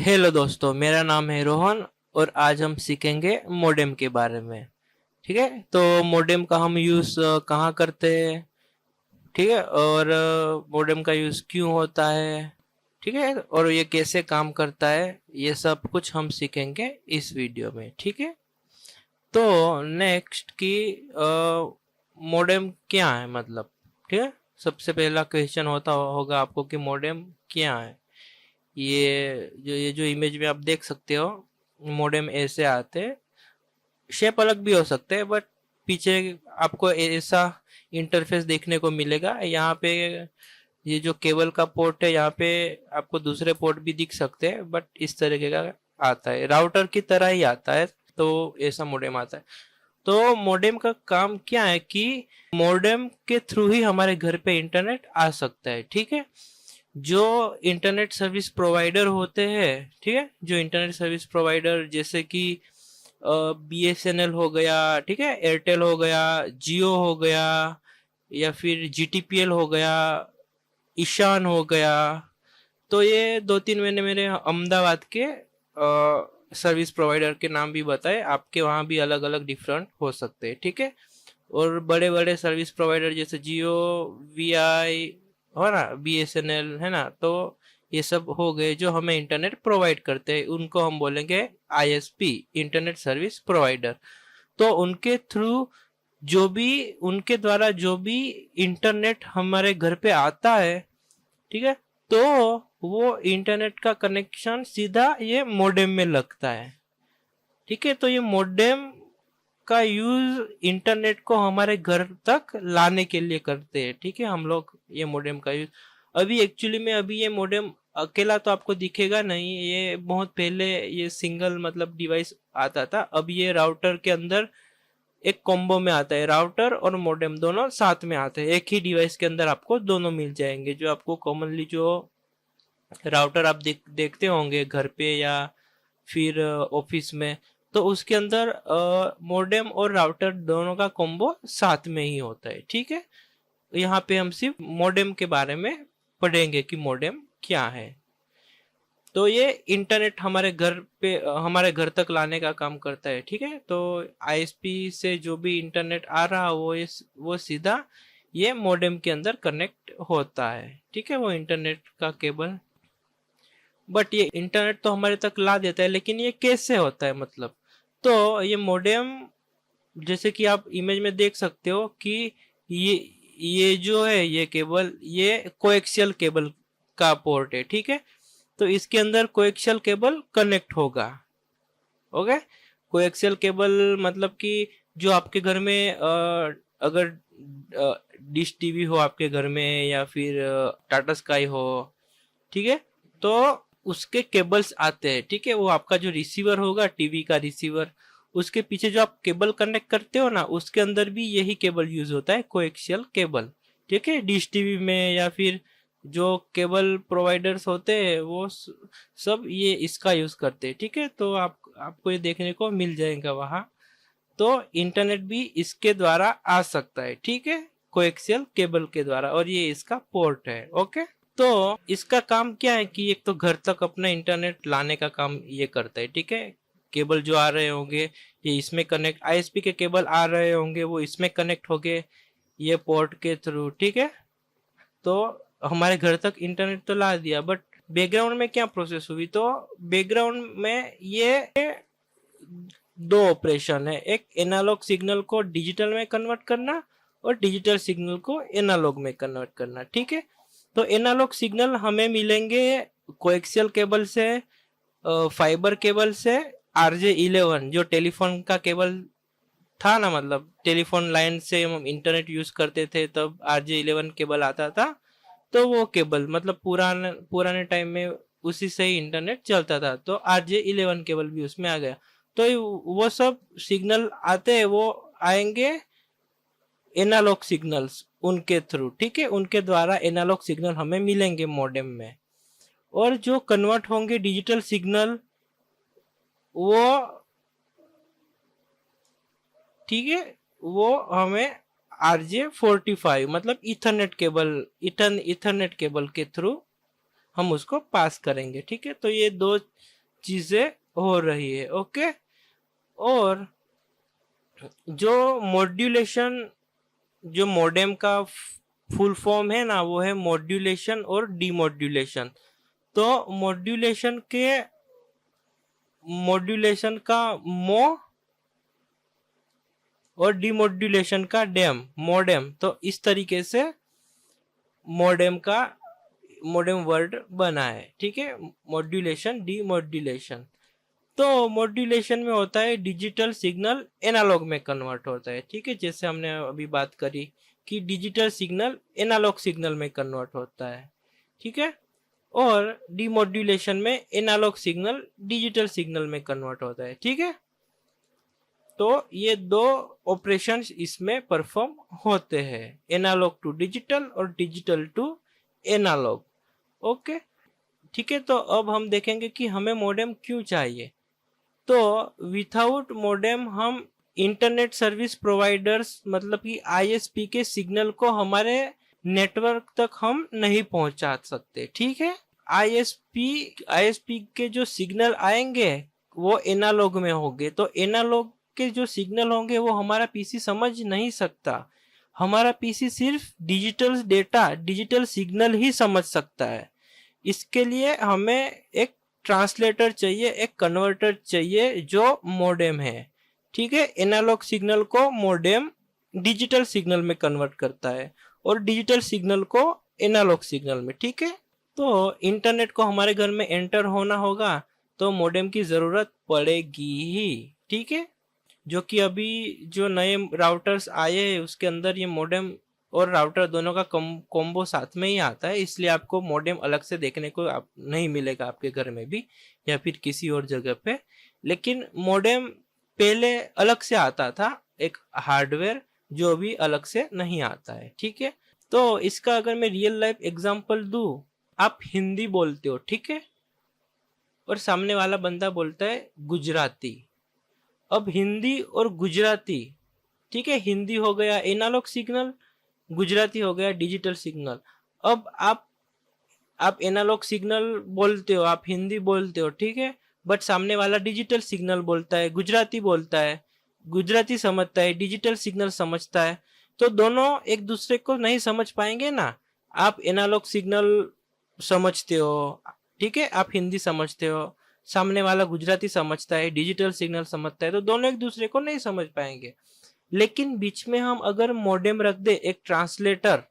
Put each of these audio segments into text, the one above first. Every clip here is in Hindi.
हेलो दोस्तों, मेरा नाम है रोहन और आज हम सीखेंगे मोडेम के बारे में। ठीक है, तो मोडेम का हम यूज़ कहाँ करते हैं, ठीक है, और मोडेम का यूज़ क्यों होता है, ठीक है, और ये कैसे काम करता है, ये सब कुछ हम सीखेंगे इस वीडियो में। ठीक है, तो नेक्स्ट की मोडेम क्या है मतलब। ठीक है, सबसे पहला क्वेश्चन होता होगा आपको कि मोडेम क्या है। ये जो इमेज में आप देख सकते हो, मोडेम ऐसे आते हैं। शेप अलग भी हो सकते हैं, बट पीछे आपको ऐसा इंटरफेस देखने को मिलेगा। यहाँ पे ये जो केबल का पोर्ट है, यहाँ पे आपको दूसरे पोर्ट भी दिख सकते हैं, बट इस तरीके का आता है, राउटर की तरह ही आता है। तो ऐसा मोडेम आता है। तो मोडेम का काम क्या है कि मोडेम के थ्रू ही हमारे घर पे इंटरनेट आ सकता है। ठीक है, जो इंटरनेट सर्विस प्रोवाइडर होते हैं, ठीक है, जो इंटरनेट सर्विस प्रोवाइडर जैसे कि BSNL हो गया, ठीक है, एयरटेल हो गया, जियो हो गया, या फिर GTPL हो गया, ईशान हो गया। तो ये दो तीन मैंने मेरे अहमदाबाद के सर्विस प्रोवाइडर के नाम भी बताए, आपके वहाँ भी अलग अलग डिफरेंट हो सकते हैं। ठीक है, और बड़े बड़े सर्विस प्रोवाइडर जैसे जियो, VI हो ना, BSNL है ना, तो ये सब हो गए जो हमें इंटरनेट प्रोवाइड करते हैं, उनको हम बोलेंगे ISP, इंटरनेट सर्विस प्रोवाइडर। तो उनके थ्रू जो भी, उनके द्वारा जो भी इंटरनेट हमारे घर पे आता है, ठीक है, तो वो इंटरनेट का कनेक्शन सीधा ये मोडेम में लगता है। ठीक है, तो ये मोडेम का यूज इंटरनेट को हमारे घर तक लाने के लिए करते हैं। ठीक है, हम लोग ये मोडेम का यूज अभी एक्चुअली में, अभी ये मोडेम अकेला तो आपको दिखेगा नहीं, ये बहुत पहले ये सिंगल मतलब डिवाइस आता था। अब ये राउटर के अंदर एक कॉम्बो में आता है, राउटर और मोडेम दोनों साथ में आते हैं, एक ही डिवाइस के अंदर आपको दोनों मिल जाएंगे। जो आपको कॉमनली जो राउटर आप देखते होंगे घर पे या फिर ऑफिस में, तो उसके अंदर मोडेम और राउटर दोनों का कॉम्बो साथ में ही होता है। ठीक है, यहाँ पे हम सिर्फ मोडेम के बारे में पढ़ेंगे कि मोडेम क्या है। तो ये इंटरनेट हमारे घर पे हमारे घर तक लाने का काम करता है। ठीक है, तो ISP से जो भी इंटरनेट आ रहा वो सीधा ये मोडेम के अंदर कनेक्ट होता है। ठीक है, वो इंटरनेट का केबल, बट ये इंटरनेट तो हमारे तक ला देता है, लेकिन ये कैसे होता है मतलब। तो ये मोडेम, जैसे कि आप इमेज में देख सकते हो कि ये ये जो है ये केबल, ये कोएक्सियल केबल का पोर्ट है। ठीक है, तो इसके अंदर कोएक्सियल केबल कनेक्ट होगा। ओके, कोएक्सियल केबल मतलब कि जो आपके घर में अगर डिश टीवी हो आपके घर में, या फिर टाटा स्काई हो, ठीक है, तो उसके केबल्स आते हैं। ठीक है, वो आपका जो रिसीवर होगा, टीवी का रिसीवर, उसके पीछे जो आप केबल कनेक्ट करते हो ना, उसके अंदर भी यही केबल यूज होता है, कोएक्सियल केबल। ठीक है, डिश टीवी में या फिर जो केबल प्रोवाइडर्स होते हैं वो सब ये इसका यूज करते हैं। ठीक है, तो आपको ये देखने को मिल जाएगा वहां। तो इंटरनेट भी इसके द्वारा आ सकता है। ठीक है, कोएक्सियल केबल के द्वारा, और ये इसका पोर्ट है। ओके, तो इसका काम क्या है कि एक तो घर तक अपना इंटरनेट लाने का काम ये करता है। ठीक है, केबल जो आ रहे होंगे ये इसमें कनेक्ट, ISP के केबल आ रहे होंगे वो इसमें कनेक्ट होंगे ये पोर्ट के थ्रू। ठीक है, तो हमारे घर तक इंटरनेट तो ला दिया, बट बैकग्राउंड में क्या प्रोसेस हुई, तो बैकग्राउंड में ये दो ऑपरेशन है, एक एनालॉग सिग्नल को डिजिटल में कन्वर्ट करना और डिजिटल सिग्नल को एनालॉग में कन्वर्ट करना। ठीक है, तो एनालॉग सिग्नल हमें मिलेंगे कोएक्सियल केबल से, फाइबर केबल से, RJ11 जो टेलीफोन का केबल था ना, मतलब टेलीफोन लाइन से हम इंटरनेट यूज करते थे तब RJ11 केबल आता था। तो वो केबल मतलब पुराने पुराने टाइम में उसी से ही इंटरनेट चलता था, तो RJ11 केबल भी उसमें आ गया। तो वो सब सिग्नल आते हैं, वो आएंगे एनालॉग सिग्नल्स उनके थ्रू। ठीक है, उनके द्वारा एनालॉग सिग्नल हमें मिलेंगे मॉडेम में, और जो कन्वर्ट होंगे डिजिटल सिग्नल वो, ठीक है, वो हमें RJ45 मतलब इथरनेट केबल, इथरनेट केबल के थ्रू हम उसको पास करेंगे। ठीक है, तो ये दो चीजें हो रही है। ओके, और जो मॉड्यूलेशन, जो मॉडेम का फुल फॉर्म है ना, वो है मॉड्यूलेशन और डीमॉड्यूलेशन। तो मॉड्यूलेशन का मो और डीमॉड्यूलेशन का डेम, मॉडेम। तो इस तरीके से मॉडेम वर्ड बना है। ठीक है, मॉड्यूलेशन, डीमॉड्यूलेशन। तो मॉड्यूलेशन में होता है डिजिटल सिग्नल एनालॉग में कन्वर्ट होता है। ठीक है, जैसे हमने अभी बात करी कि डिजिटल सिग्नल एनालॉग सिग्नल में कन्वर्ट होता है। ठीक है, और डीमॉड्यूलेशन में एनालॉग सिग्नल डिजिटल सिग्नल में कन्वर्ट होता है। ठीक है, तो ये दो ऑपरेशंस इसमें परफॉर्म होते हैं, एनालॉग टू डिजिटल और डिजिटल टू एनालॉग। ओके, ठीक है, तो अब हम देखेंगे कि हमें मॉडेम क्यों चाहिए। तो विथआउट मॉडेम हम इंटरनेट सर्विस प्रोवाइडर्स मतलब कि आईएसपी के सिग्नल को हमारे नेटवर्क तक हम नहीं पहुंचा सकते। ठीक है, आईएसपी के जो सिग्नल आएंगे वो एनालॉग में होंगे, तो एनालॉग के जो सिग्नल होंगे वो हमारा पीसी समझ नहीं सकता। हमारा पीसी सिर्फ डिजिटल डेटा, डिजिटल सिग्नल ही समझ सकता है। इसके लिए हमें एक ट्रांसलेटर चाहिए, एक कन्वर्टर चाहिए जो मॉडेम है। ठीक है, एनालॉग सिग्नल को मॉडेम डिजिटल सिग्नल में कन्वर्ट करता है और डिजिटल सिग्नल को एनालॉग सिग्नल में। ठीक है, तो इंटरनेट को हमारे घर में एंटर होना होगा तो मॉडेम की जरूरत पड़ेगी ही। ठीक है, जो कि अभी जो नए राउटर्स आए हैं उसके अंदर ये मॉडेम और राउटर दोनों का कॉम्बो साथ में ही आता है, इसलिए आपको मॉडेम अलग से देखने को नहीं मिलेगा आपके घर में भी या फिर किसी और जगह पे। लेकिन मॉडेम पहले अलग से आता था, एक हार्डवेयर, जो अभी अलग से नहीं आता है। ठीक है, तो इसका अगर मैं रियल लाइफ एग्जांपल दूं, आप हिंदी बोलते हो, ठीक है, और सामने वाला बंदा बोलता है गुजराती। अब हिंदी और गुजराती, ठीक है, हिंदी हो गया एनालॉग सिग्नल, गुजराती हो गया डिजिटल सिग्नल। अब आप एनालॉग सिग्नल बोलते हो, आप हिंदी बोलते हो, ठीक है, बट सामने वाला डिजिटल सिग्नल बोलता है, गुजराती बोलता है, गुजराती समझता है, डिजिटल सिग्नल समझता है, तो दोनों एक दूसरे को नहीं समझ पाएंगे ना। आप एनालॉग सिग्नल समझते हो, ठीक है, आप हिंदी समझते हो, सामने वाला गुजराती समझता है, डिजिटल सिग्नल समझता है, तो दोनों एक दूसरे को नहीं समझ पाएंगे। लेकिन बीच में हम अगर मॉडेम रख दे, एक ट्रांसलेटर,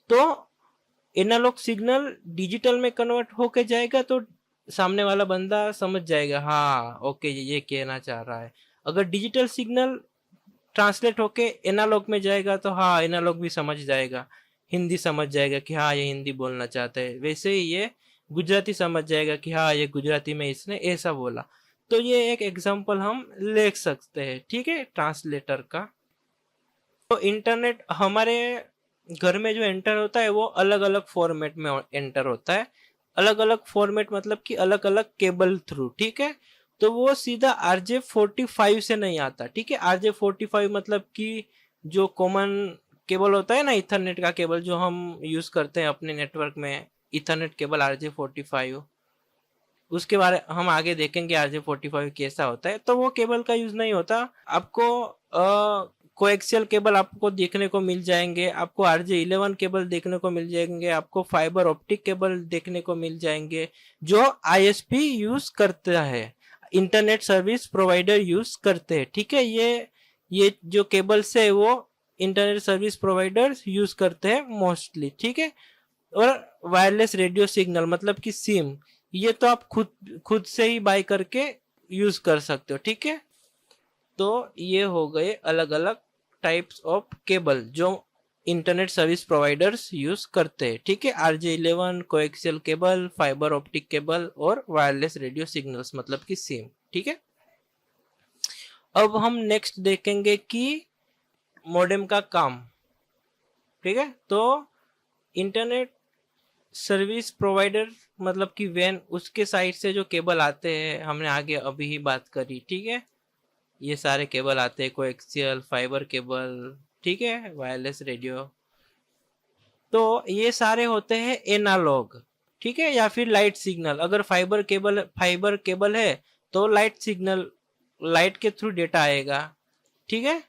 तो एनालॉग सिग्नल डिजिटल में कन्वर्ट होके जाएगा, तो सामने वाला बंदा समझ जाएगा, हाँ ओके ये कहना चाह रहा है। अगर डिजिटल सिग्नल ट्रांसलेट होके एनालॉग में जाएगा तो हाँ एनालॉग भी समझ जाएगा, हिंदी समझ जाएगा कि हाँ ये हिंदी बोलना चाहता है, वैसे ही ये गुजराती समझ जाएगा कि हाँ ये गुजराती में इसने ऐसा बोला। तो ये एक एग्जांपल हम ले सकते हैं, ठीक है, ट्रांसलेटर का। तो इंटरनेट हमारे घर में जो एंटर होता है वो अलग अलग फॉर्मेट में एंटर होता है। अलग अलग फॉर्मेट मतलब कि अलग अलग केबल थ्रू, ठीक है। तो वो सीधा RJ45 से नहीं आता, ठीक है। RJ45 मतलब कि जो कॉमन केबल होता है ना, इथरनेट का केबल जो हम यूज करते हैं अपने नेटवर्क में, इथरनेट केबल RJ45, उसके बारे हम आगे देखेंगे RJ45 कैसा होता है। तो वो केबल का यूज नहीं होता। आपको कोएक्सियल केबल आपको देखने को मिल जाएंगे, आपको RJ11 केबल देखने को मिल जाएंगे, आपको फाइबर ऑप्टिक केबल देखने को मिल जाएंगे जो ISP यूज करता है, इंटरनेट सर्विस प्रोवाइडर यूज करते हैं, ठीक है। ये जो केबल्स है वो इंटरनेट सर्विस प्रोवाइडर यूज करते हैं मोस्टली, ठीक है। और वायरलेस रेडियो सिग्नल मतलब कि सिम, ये तो आप खुद से ही बाय करके यूज कर सकते हो, ठीक है। तो ये हो गए अलग अलग टाइप्स ऑफ केबल जो इंटरनेट सर्विस प्रोवाइडर्स यूज करते हैं, ठीक है। RJ11, coaxial cable, fibre optic cable और वायरलेस रेडियो सिग्नल्स मतलब कि सिम, ठीक है। अब हम नेक्स्ट देखेंगे कि मॉडेम का काम, ठीक है। तो इंटरनेट सर्विस प्रोवाइडर मतलब कि वैन, उसके साइड से जो केबल आते हैं, हमने आगे अभी ही बात करी, ठीक है। ये सारे केबल आते हैं, कोएक्सियल, फाइबर केबल, ठीक है, वायरलेस रेडियो। तो ये सारे होते हैं एनालॉग, ठीक है, या फिर लाइट सिग्नल। अगर फाइबर केबल है तो लाइट सिग्नल, लाइट के थ्रू डेटा आएगा। ठीक है,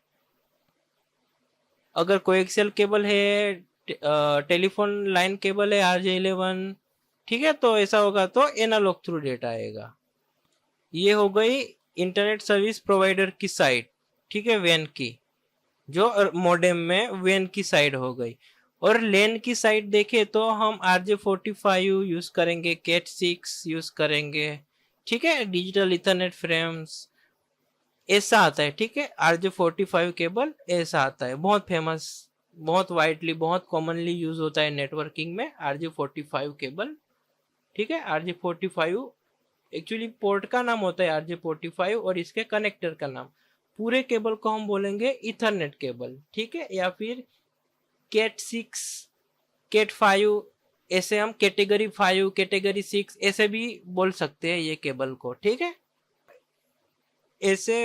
अगर कोएक्सियल केबल है, टेलीफोन लाइन केबल है RJ11, ठीक है, तो ऐसा होगा तो एनालॉग थ्रू डेटा आएगा। ये हो गई इंटरनेट सर्विस प्रोवाइडर की साइड, ठीक है, वेन की, जो मॉडेम में वेन की साइड हो गई। और लेन की साइड देखे तो हम RJ45 यूज करेंगे, Cat6 यूज करेंगे, ठीक है, डिजिटल इथरनेट फ्रेम्स ऐसा आता है। ठीक है, RJ45 केबल ऐसा आता है, बहुत फेमस, बहुत वाइडली, बहुत कॉमनली यूज होता है नेटवर्किंग में RJ45 केबल। ठीक है, RJ45 एक्चुअली पोर्ट का नाम होता है RJ45 और इसके कनेक्टर का नाम। पूरे केबल को हम बोलेंगे इथरनेट केबल, ठीक है, या फिर Cat6, Cat5, ऐसे हम कैटेगरी 5, कैटेगरी 6 ऐसे भी बोल सकते हैं ये केबल को। ठीक है, ऐसे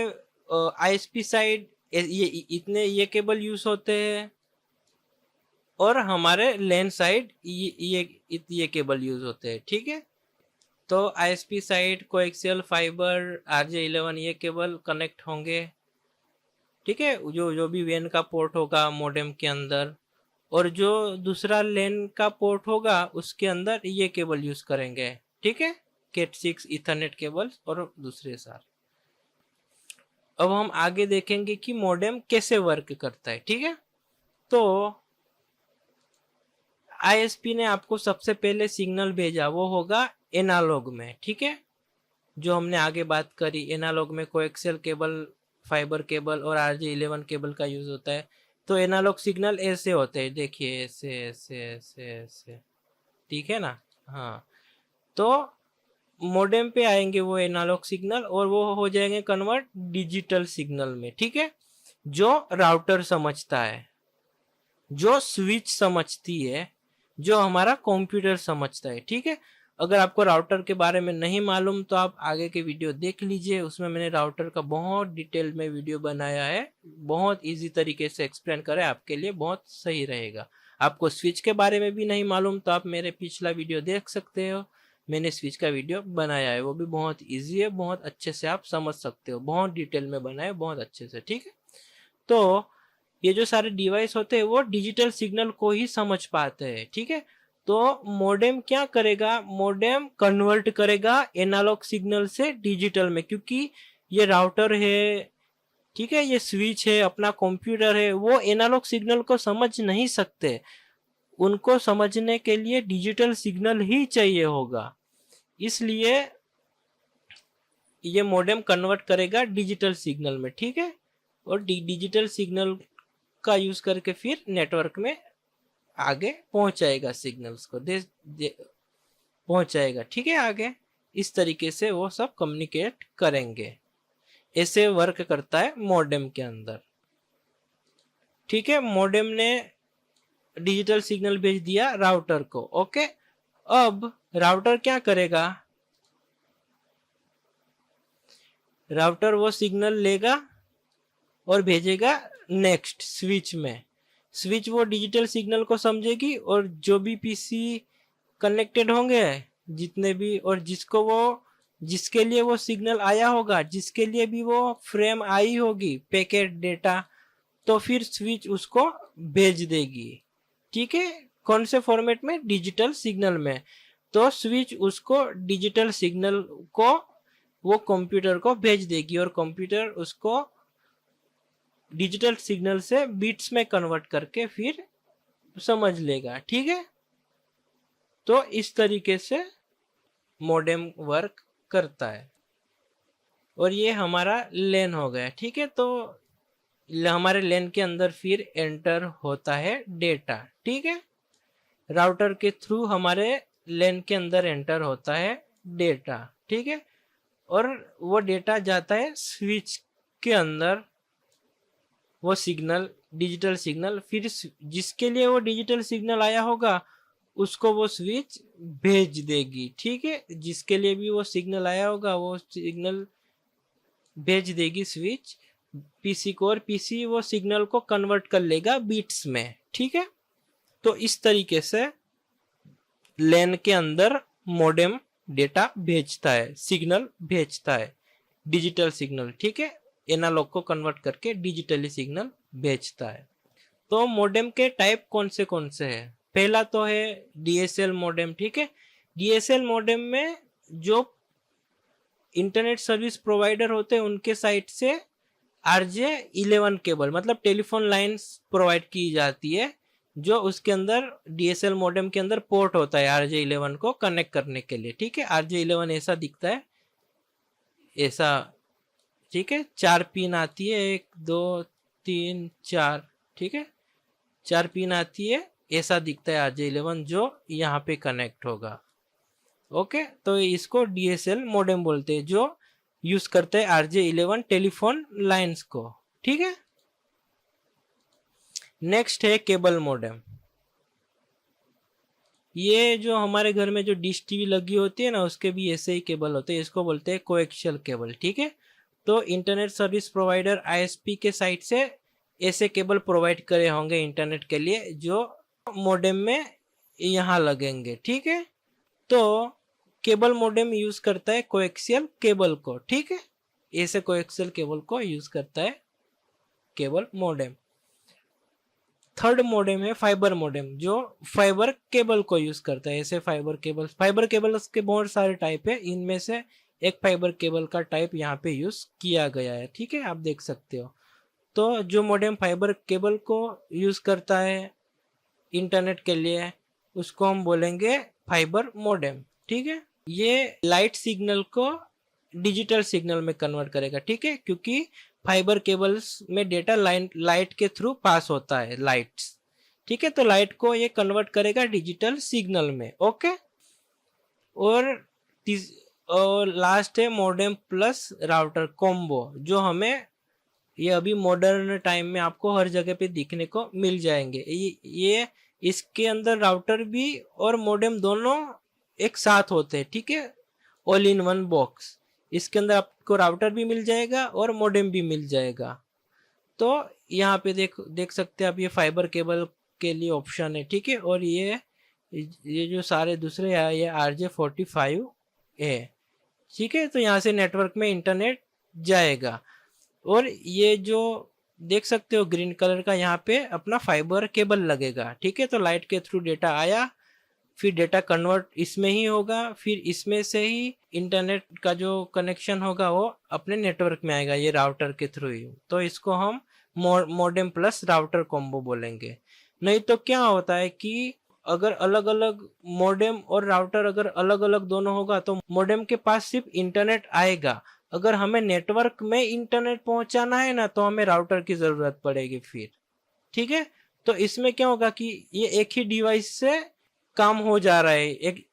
ISP साइड ये इतने ये केबल यूज होते हैं, और हमारे लैन साइड ये केबल यूज होते हैं। ठीक है, तो ISP side coaxial fibre RJ11 ये केबल कनेक्ट होंगे। ठीक है, जो भी वेन का पोर्ट होगा मॉडेम के अंदर, और जो दूसरा लेन का पोर्ट होगा उसके अंदर ये केबल यूज करेंगे। ठीक है, Cat6 इथरनेट केबल और दूसरे सारे। अब हम आगे देखेंगे कि मॉडेम कैसे वर्क करता है। ठीक है, तो ISP ने आपको सबसे पहले सिग्नल भेजा, वो होगा एनालॉग में। ठीक है, जो हमने आगे बात करी, एनालॉग में कोएक्सियल केबल, फाइबर केबल और RJ11 केबल का यूज होता है। तो एनालॉग सिग्नल ऐसे होते हैं, देखिए ऐसे ऐसे ऐसे ऐसे, ठीक है ना। हाँ, तो मॉडेम पे आएंगे वो एनालॉग सिग्नल, और वो हो जाएंगे कन्वर्ट डिजिटल सिग्नल में। ठीक है, जो राउटर समझता है, जो स्विच समझती है, जो हमारा कंप्यूटर समझता है। ठीक है, अगर आपको राउटर के बारे में नहीं मालूम तो आप आगे के वीडियो देख लीजिए, उसमें मैंने राउटर का बहुत डिटेल में वीडियो बनाया है, बहुत इजी तरीके से एक्सप्लेन करें, आपके लिए बहुत सही रहेगा। आपको स्विच के बारे में भी नहीं मालूम तो आप मेरे पिछला वीडियो देख सकते हो, मैंने स्विच का वीडियो बनाया है, वो भी बहुत ईजी है, बहुत अच्छे से आप समझ सकते हो, बहुत डिटेल में बनाया, बहुत अच्छे से। ठीक है, तो ये जो सारे डिवाइस होते हैं वो डिजिटल सिग्नल को ही समझ पाते हैं। ठीक है, तो मॉडेम क्या करेगा, मॉडेम कन्वर्ट करेगा एनालॉग सिग्नल से डिजिटल में, क्योंकि ये राउटर है, ठीक है, ये स्विच है, अपना कंप्यूटर है, वो एनालॉग सिग्नल को समझ नहीं सकते, उनको समझने के लिए डिजिटल सिग्नल ही चाहिए होगा, इसलिए ये मॉडेम कन्वर्ट करेगा डिजिटल सिग्नल में। ठीक है, और डिजिटल सिग्नल का यूज करके फिर नेटवर्क में आगे पहुंचाएगा, सिग्नल्स को पहुंचाएगा। ठीक है, आगे इस तरीके से वो सब कम्युनिकेट करेंगे, ऐसे वर्क करता है मॉडेम के अंदर। ठीक है, मॉडेम ने डिजिटल सिग्नल भेज दिया राउटर को। ओके, अब राउटर क्या करेगा, राउटर वो सिग्नल लेगा और भेजेगा नेक्स्ट स्विच में। स्विच वो डिजिटल सिग्नल को समझेगी, और जो भी पीसी कनेक्टेड होंगे जितने भी, और जिसके लिए वो सिग्नल आया होगा, जिसके लिए भी वो फ्रेम आई होगी पैकेट डेटा, तो फिर स्विच उसको भेज देगी। ठीक है, कौन से फॉर्मेट में, डिजिटल सिग्नल में। तो स्विच उसको डिजिटल सिग्नल को वो कंप्यूटर को भेज देगी, और कंप्यूटर उसको डिजिटल सिग्नल से बिट्स में कन्वर्ट करके फिर समझ लेगा। ठीक है, तो इस तरीके से मॉडेम वर्क करता है, और ये हमारा लेन हो गया। ठीक है, तो हमारे लेन के अंदर फिर एंटर होता है डेटा। ठीक है, राउटर के थ्रू हमारे लेन के अंदर एंटर होता है डेटा। ठीक है, और वो डेटा जाता है स्विच के अंदर, वो सिग्नल डिजिटल सिग्नल, फिर जिसके लिए वो डिजिटल सिग्नल आया होगा उसको वो स्विच भेज देगी। ठीक है, जिसके लिए भी वो सिग्नल आया होगा वो सिग्नल भेज देगी स्विच पीसी को, और पीसी वो सिग्नल को कन्वर्ट कर लेगा बिट्स में। ठीक है, तो इस तरीके से LAN के अंदर मॉडेम डेटा भेजता है, सिग्नल भेजता है, डिजिटल सिग्नल, ठीक है, एनालॉग को कन्वर्ट करके डिजिटली सिग्नल भेजता है। तो मॉडेम के टाइप कौन से हैं? पहला तो है DSL मॉडेम, ठीक है। DSL मॉडेम में जो इंटरनेट सर्विस प्रोवाइडर होते हैं उनके साइड से RJ11 केबल मतलब टेलीफोन लाइंस प्रोवाइड की जाती है, जो उसके अंदर DSL मॉडेम के अंदर पोर्ट होता है RJ11 को कनेक्ट करने के लिए, ठीक है। RJ11 ऐसा दिखता है, ऐसा, ठीक है। 4 पिन आती है, 1 2 3 4, ठीक है, 4 पिन आती है, ऐसा दिखता है RJ11 जो यहाँ पे कनेक्ट होगा। ओके, तो इसको DSL मॉडेम बोलते हैं, जो यूज करते हैं RJ11 टेलीफोन लाइंस को, ठीक है। नेक्स्ट है केबल मॉडेम। ये जो हमारे घर में जो डिश टीवी लगी होती है ना, उसके भी ऐसे ही केबल होते हैं, इसको बोलते हैं कोएक्सियल केबल, ठीक है। तो इंटरनेट सर्विस प्रोवाइडर ISP के साइड से ऐसे केबल प्रोवाइड करे होंगे इंटरनेट के लिए, जो मॉडेम में यहाँ लगेंगे, ठीक है। तो केबल मॉडेम यूज करता है कोएक्सियल केबल को, ठीक है, ऐसे कोएक्सियल केबल को यूज करता है केबल मॉडेम। थर्ड मॉडेम है फाइबर मॉडेम, जो फाइबर केबल को यूज करता है, ऐसे फाइबर केबल्स के बहुत सारे टाइप है, इनमें से एक फाइबर केबल का टाइप यहाँ पे यूज किया गया है, ठीक है, आप देख सकते हो। तो जो मॉडेम फाइबर केबल को यूज करता है इंटरनेट के लिए, उसको हम बोलेंगे फाइबर मॉडेम, ठीक है। ये लाइट सिग्नल को डिजिटल सिग्नल में कन्वर्ट करेगा, ठीक है, क्योंकि फाइबर केबल्स में डेटा लाइट के थ्रू पास होता है, लाइट्स, ठीक है। तो लाइट को ये कन्वर्ट करेगा डिजिटल सिग्नल में, ओके। और लास्ट है मॉडेम प्लस राउटर कॉम्बो, जो हमें ये अभी मॉडर्न टाइम में आपको हर जगह पे दिखने को मिल जाएंगे। ये इसके अंदर राउटर भी और मॉडेम दोनों एक साथ होते हैं, ठीक है, ऑल इन वन बॉक्स। इसके अंदर आपको राउटर भी मिल जाएगा और मॉडेम भी मिल जाएगा। तो यहाँ पे देख सकते हैं आप, ये फाइबर केबल के लिए ऑप्शन है, ठीक है। और ये जो सारे दूसरे है, ये RJ45 है, ठीक है। तो यहाँ से नेटवर्क में इंटरनेट जाएगा। और ये जो देख सकते हो ग्रीन कलर का, यहाँ पे अपना फाइबर केबल लगेगा, ठीक है। तो लाइट के थ्रू डेटा आया, फिर डेटा कन्वर्ट इसमें ही होगा, फिर इसमें से ही इंटरनेट का जो कनेक्शन होगा वो अपने नेटवर्क में आएगा, ये राउटर के थ्रू ही। तो इसको हम मॉडेम प्लस राउटर कॉम्बो बोलेंगे। नहीं तो क्या होता है कि अगर अलग अलग मॉडेम और राउटर अगर अलग अलग दोनों होगा, तो मॉडेम के पास सिर्फ इंटरनेट आएगा, अगर हमें नेटवर्क में इंटरनेट पहुंचाना है ना, तो हमें राउटर की जरूरत पड़ेगी फिर, ठीक है। तो इसमें क्या होगा कि ये एक ही डिवाइस से काम हो जा रहा है,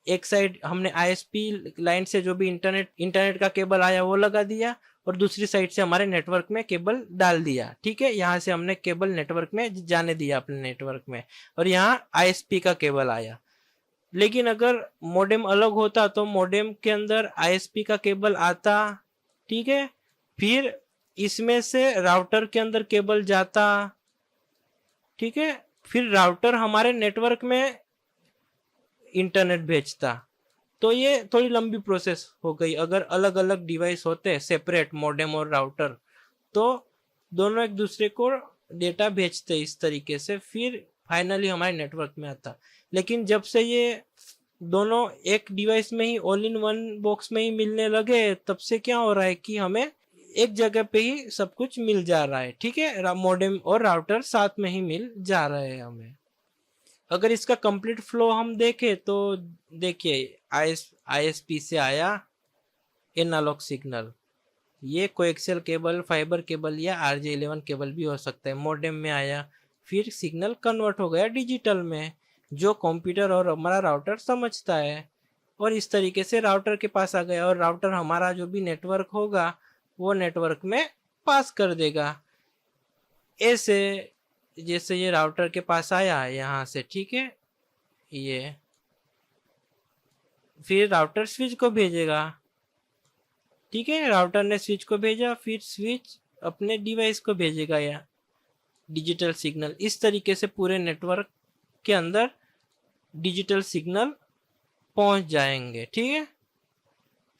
एक साइड हमने ISP लाइन से जो भी इंटरनेट का केबल आया वो लगा दिया, और दूसरी साइड से हमारे नेटवर्क में केबल डाल दिया, ठीक है। यहाँ से हमने केबल नेटवर्क में जाने दिया अपने नेटवर्क में, और यहाँ ISP का केबल आया। लेकिन अगर मॉडेम अलग होता तो मॉडेम के अंदर ISP का केबल आता, ठीक है, फिर इसमें से राउटर के अंदर केबल जाता, ठीक है, फिर राउटर हमारे नेटवर्क में इंटरनेट भेजता। तो ये थोड़ी लंबी प्रोसेस हो गई। अगर अलग अलग डिवाइस होते सेपरेट मॉडेम और राउटर, तो दोनों एक दूसरे को डेटा भेजते इस तरीके से, फिर फाइनली हमारे नेटवर्क में आता। लेकिन जब से ये दोनों एक डिवाइस में ही ऑल इन वन बॉक्स में ही मिलने लगे, तब से क्या हो रहा है कि हमें एक जगह पे ही सब कुछ मिल जा रहा है, ठीक है, मॉडेम और राउटर साथ में ही मिल जा रहे हैं हमें। अगर इसका कंप्लीट फ्लो हम देखें तो देखिए, ISP से आया एनालॉग सिग्नल, ये कोएक्सियल केबल, फाइबर केबल या RJ11 केबल भी हो सकता है, मॉडेम में आया, फिर सिग्नल कन्वर्ट हो गया डिजिटल में, जो कंप्यूटर और हमारा राउटर समझता है, और इस तरीके से राउटर के पास आ गया, और राउटर हमारा जो भी नेटवर्क होगा वो नेटवर्क में पास कर देगा। ऐसे जैसे ये राउटर के पास आया यहाँ से, ठीक है, ये फिर राउटर स्विच को भेजेगा, ठीक है, राउटर ने स्विच को भेजा, फिर स्विच अपने डिवाइस को भेजेगा या डिजिटल सिग्नल। इस तरीके से पूरे नेटवर्क के अंदर डिजिटल सिग्नल पहुंच जाएंगे। ठीक है,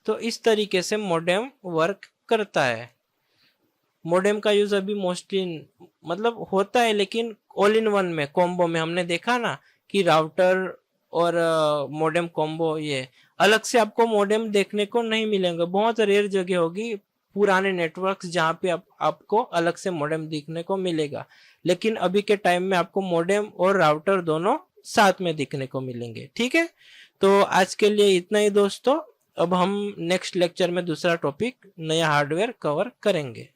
तो इस तरीके से मॉडेम वर्क करता है। मॉडेम का यूज अभी मोस्टली मतलब होता है, लेकिन ऑल इन वन में, कॉम्बो में हमने देखा ना कि राउटर और मॉडेम कॉम्बो, ये अलग से आपको मॉडेम देखने को नहीं मिलेंगे। बहुत रेयर जगह होगी पुराने नेटवर्क्स जहाँ पे आपको अलग से मॉडेम दिखने को मिलेगा, लेकिन अभी के टाइम में आपको मॉडेम और राउटर दोनों साथ में दिखने को मिलेंगे। ठीक है, तो आज के लिए इतना ही दोस्तों। अब हम नेक्स्ट लेक्चर में दूसरा टॉपिक, नया हार्डवेयर कवर करेंगे।